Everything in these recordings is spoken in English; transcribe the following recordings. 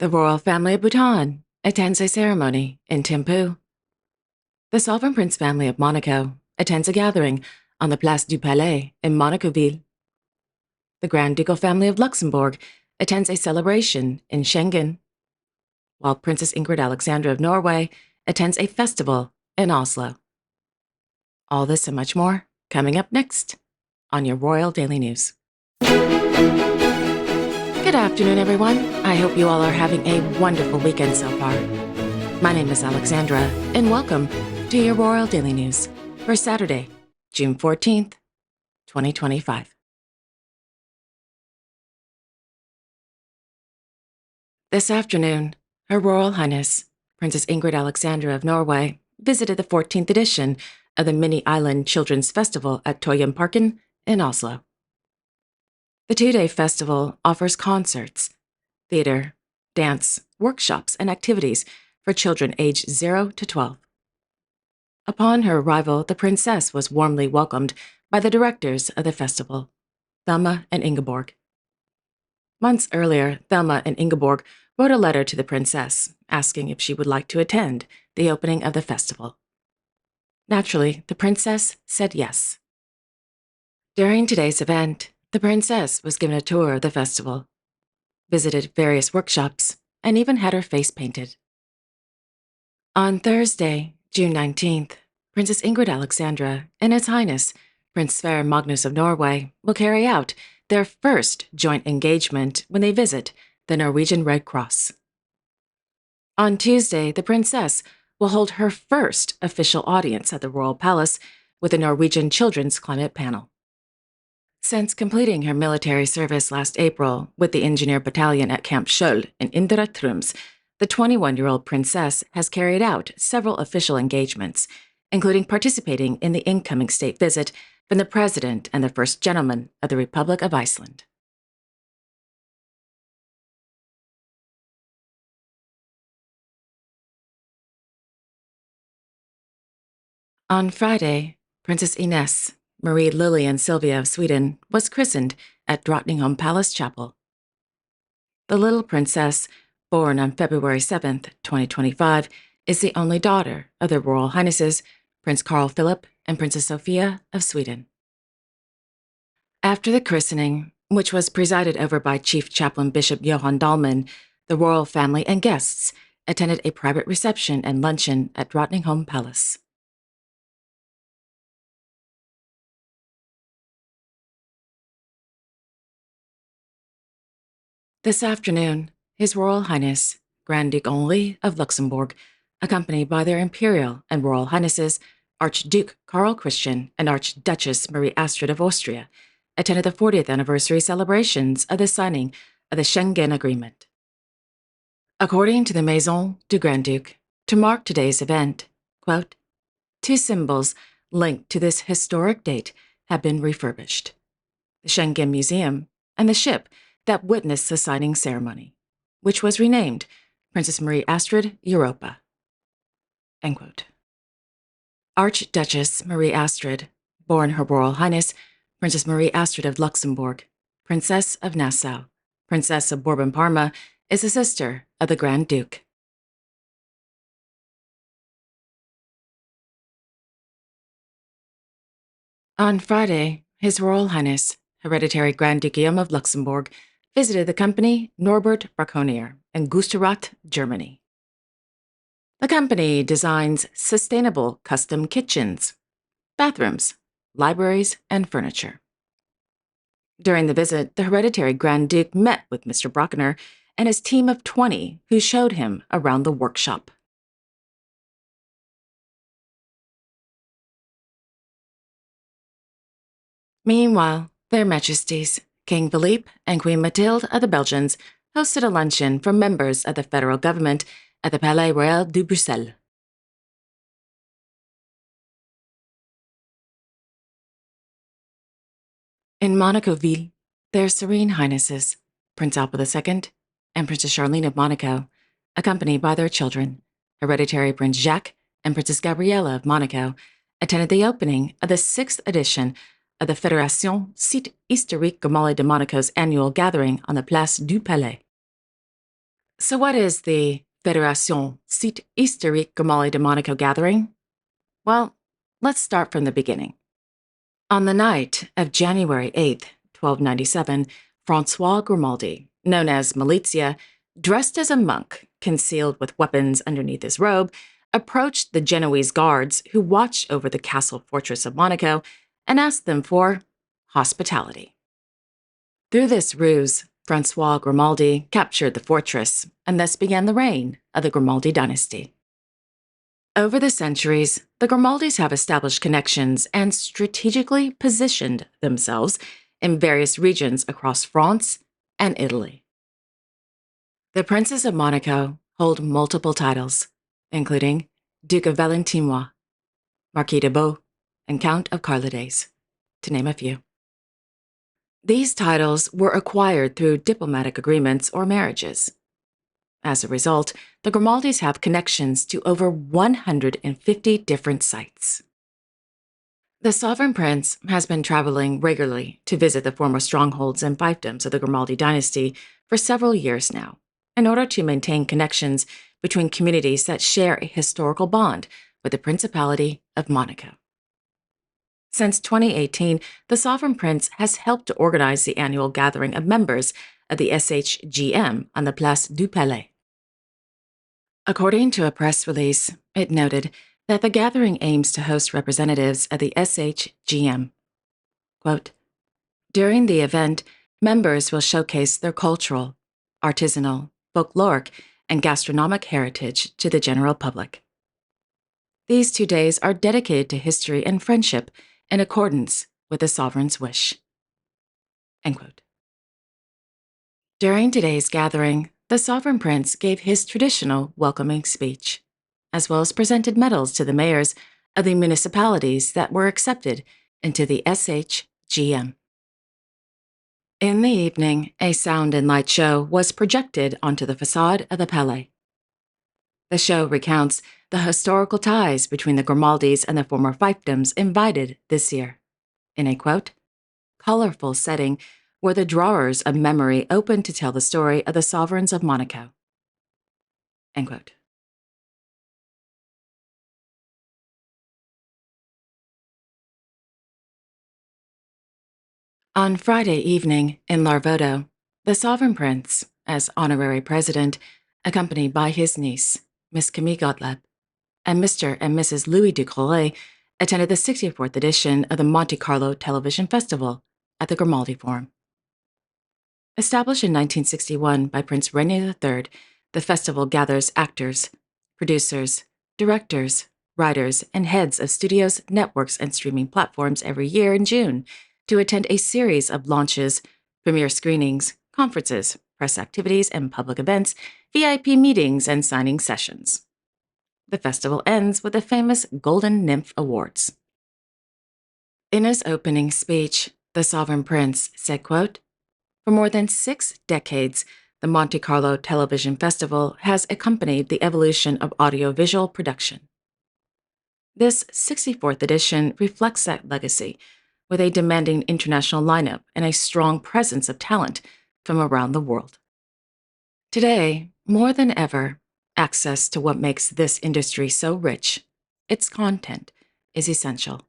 The royal family of Bhutan attends a ceremony in Thimphu. The Sovereign Prince family of Monaco attends a gathering on the Place du Palais in Monacoville. The Grand Ducal family of Luxembourg attends a celebration in Schengen, while Princess Ingrid Alexandra of Norway attends a festival in Oslo. All this and much more coming up next on your Royal Daily News. Good afternoon, everyone. I hope you all are having a wonderful weekend so far. My name is Alexandra, and welcome to your Royal Daily News for Saturday, June 14th, 2025. This afternoon, Her Royal Highness, Princess Ingrid Alexandra of Norway, visited the 14th edition of the Mini-Island Children's Festival at Tøyenparken in Oslo. The two-day festival offers concerts, theater, dance, workshops, and activities for children aged 0 to 12. Upon her arrival, the princess was warmly welcomed by the directors of the festival, Thelma and Ingeborg. Months earlier, Thelma and Ingeborg wrote a letter to the princess asking if she would like to attend the opening of the festival. Naturally, the princess said yes. During today's event, the princess was given a tour of the festival, visited various workshops, and even had her face painted. On Thursday, June 19th, Princess Ingrid Alexandra and His Highness Prince Sverre Magnus of Norway will carry out their first joint engagement when they visit the Norwegian Red Cross. On Tuesday, the princess will hold her first official audience at the Royal Palace with the Norwegian Children's Climate Panel. Since completing her military service last April with the Engineer Battalion at Camp Skjold in Indre Troms, the 21-year-old princess has carried out several official engagements, including participating in the incoming state visit from the President and the First Gentleman of the Republic of Iceland. On Friday, Princess Ines Marie Lilian Silvia of Sweden was christened at Drottningholm Palace Chapel. The little princess, born on February 7, 2025, is the only daughter of their Royal Highnesses Prince Carl Philip and Princess Sophia of Sweden. After the christening, which was presided over by Chief Chaplain Bishop Johan Dahlman, the royal family and guests attended a private reception and luncheon at Drottningholm Palace. This afternoon, His Royal Highness Grand Duke Henri of Luxembourg, accompanied by their Imperial and Royal Highnesses Archduke Karl Christian and Archduchess Marie Astrid of Austria, attended the 40th anniversary celebrations of the signing of the Schengen Agreement. According to the Maison du Grand-Duc, to mark today's event, quote, two symbols linked to this historic date have been refurbished: the Schengen Museum and the ship that witnessed the signing ceremony, which was renamed Princess Marie Astrid Europa. End quote. Archduchess Marie Astrid, born Her Royal Highness Princess Marie Astrid of Luxembourg, Princess of Nassau, Princess of Bourbon-Parma, is a sister of the Grand Duke. On Friday, His Royal Highness Hereditary Grand Duke Guillaume of Luxembourg visited the company Norbert Braconier in Gustarat, Germany. The company designs sustainable custom kitchens, bathrooms, libraries, and furniture. During the visit, the Hereditary Grand Duke met with Mr. Braconier and his team of 20 who showed him around the workshop. Meanwhile, Their Majesties, King Philippe and Queen Mathilde of the Belgians hosted a luncheon for members of the federal government at the Palais Royal de Bruxelles. In Monacoville, Their Serene Highnesses, Prince Alba II and Princess Charlene of Monaco, accompanied by their children, Hereditary Prince Jacques and Princess Gabriella of Monaco, attended the opening of the 6th edition of the Fédération Site Historique Gamale de Monaco's annual gathering on the Place du Palais. So what is the Fédération Site Historique Grimaldi de Monaco gathering? Well, let's start from the beginning. On the night of January 8th, 1297, Francois Grimaldi, known as Malizia, dressed as a monk, concealed with weapons underneath his robe, approached the Genoese guards who watched over the castle fortress of Monaco and asked them for hospitality. Through this ruse, Francois Grimaldi captured the fortress and thus began the reign of the Grimaldi dynasty. Over the centuries, the Grimaldis have established connections and strategically positioned themselves in various regions across France and Italy. The princes of Monaco hold multiple titles, including Duke of Valentinois, Marquis de Beau, and Count of Carloades, to name a few. These titles were acquired through diplomatic agreements or marriages. As a result, the Grimaldis have connections to over 150 different sites. The sovereign prince has been traveling regularly to visit the former strongholds and fiefdoms of the Grimaldi dynasty for several years now, in order to maintain connections between communities that share a historical bond with the Principality of Monaco. Since 2018, the sovereign prince has helped to organize the annual gathering of members of the SHGM on the Place du Palais. According to a press release, it noted that the gathering aims to host representatives of the SHGM. Quote, during the event, members will showcase their cultural, artisanal, folkloric, and gastronomic heritage to the general public. These 2 days are dedicated to history and friendship in accordance with the sovereign's wish. End quote. During today's gathering, the sovereign prince gave his traditional welcoming speech, as well as presented medals to the mayors of the municipalities that were accepted into the SHGM. In the evening, a sound and light show was projected onto the facade of the Palais. The show recounts the historical ties between the Grimaldis and the former fiefdoms invited this year, in a, quote, colorful setting where the drawers of memory open to tell the story of the sovereigns of Monaco. End quote. On Friday evening in Larvodo, the sovereign prince, as honorary president, accompanied by his niece, Miss Camille Gottlieb, and Mr. and Mrs. Louis Ducrollet, attended the 64th edition of the Monte Carlo Television Festival at the Grimaldi Forum. Established in 1961 by Prince Rene III, the festival gathers actors, producers, directors, writers, and heads of studios, networks, and streaming platforms every year in June to attend a series of launches, premiere screenings, conferences, press activities, and public events, VIP meetings, and signing sessions. The festival ends with the famous Golden Nymph Awards. In his opening speech, the sovereign prince said, quote, for more than 6 decades, the Monte Carlo Television Festival has accompanied the evolution of audiovisual production. This 64th edition reflects that legacy, with a demanding international lineup and a strong presence of talent from around the world. Today, more than ever, access to what makes this industry so rich, its content, is essential.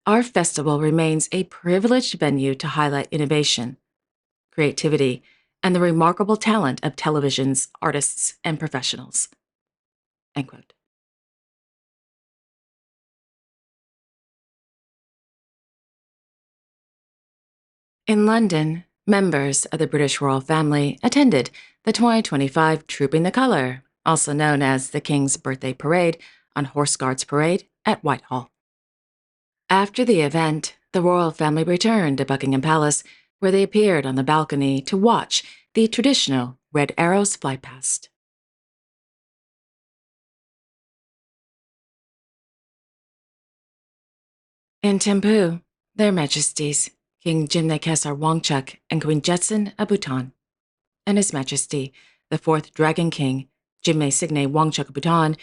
Our festival remains a privileged venue to highlight innovation, creativity, and the remarkable talent of television's artists and professionals. End quote. In London, members of the British royal family attended the 2025 Trooping the Colour, also known as the King's Birthday Parade, on Horse Guards Parade at Whitehall. After the event, the royal family returned to Buckingham Palace, where they appeared on the balcony to watch the traditional red arrows fly past. In Thimphu, their Majesties, King Jimne Kesar Wangchuck and Queen Jetson of Bhutan, and His Majesty, the fourth Dragon King, Jimne Signe Wangchuck of Bhutan,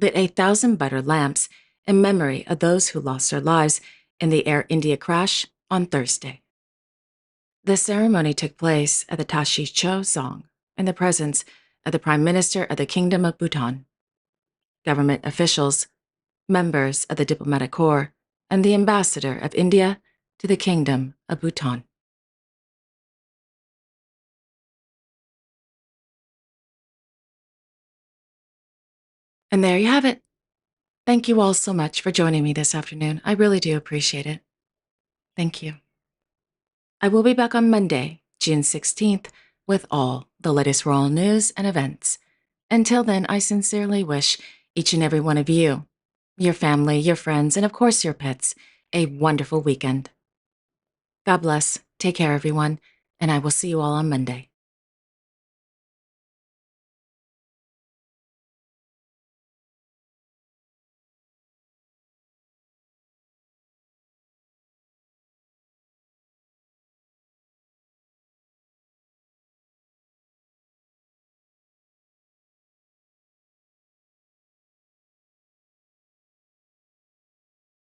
lit 1,000 butter lamps in memory of those who lost their lives in the Air India crash on Thursday. The ceremony took place at the Tashi Cho Song in the presence of the Prime Minister of the Kingdom of Bhutan, government officials, members of the Diplomatic Corps, and the Ambassador of India to the Kingdom of Bhutan. And there you have it. Thank you all so much for joining me this afternoon. I really do appreciate it. Thank you. I will be back on Monday, June 16th, with all the latest royal news and events. Until then, I sincerely wish each and every one of you, your family, your friends, and of course your pets, a wonderful weekend. God bless. Take care, everyone, and I will see you all on Monday.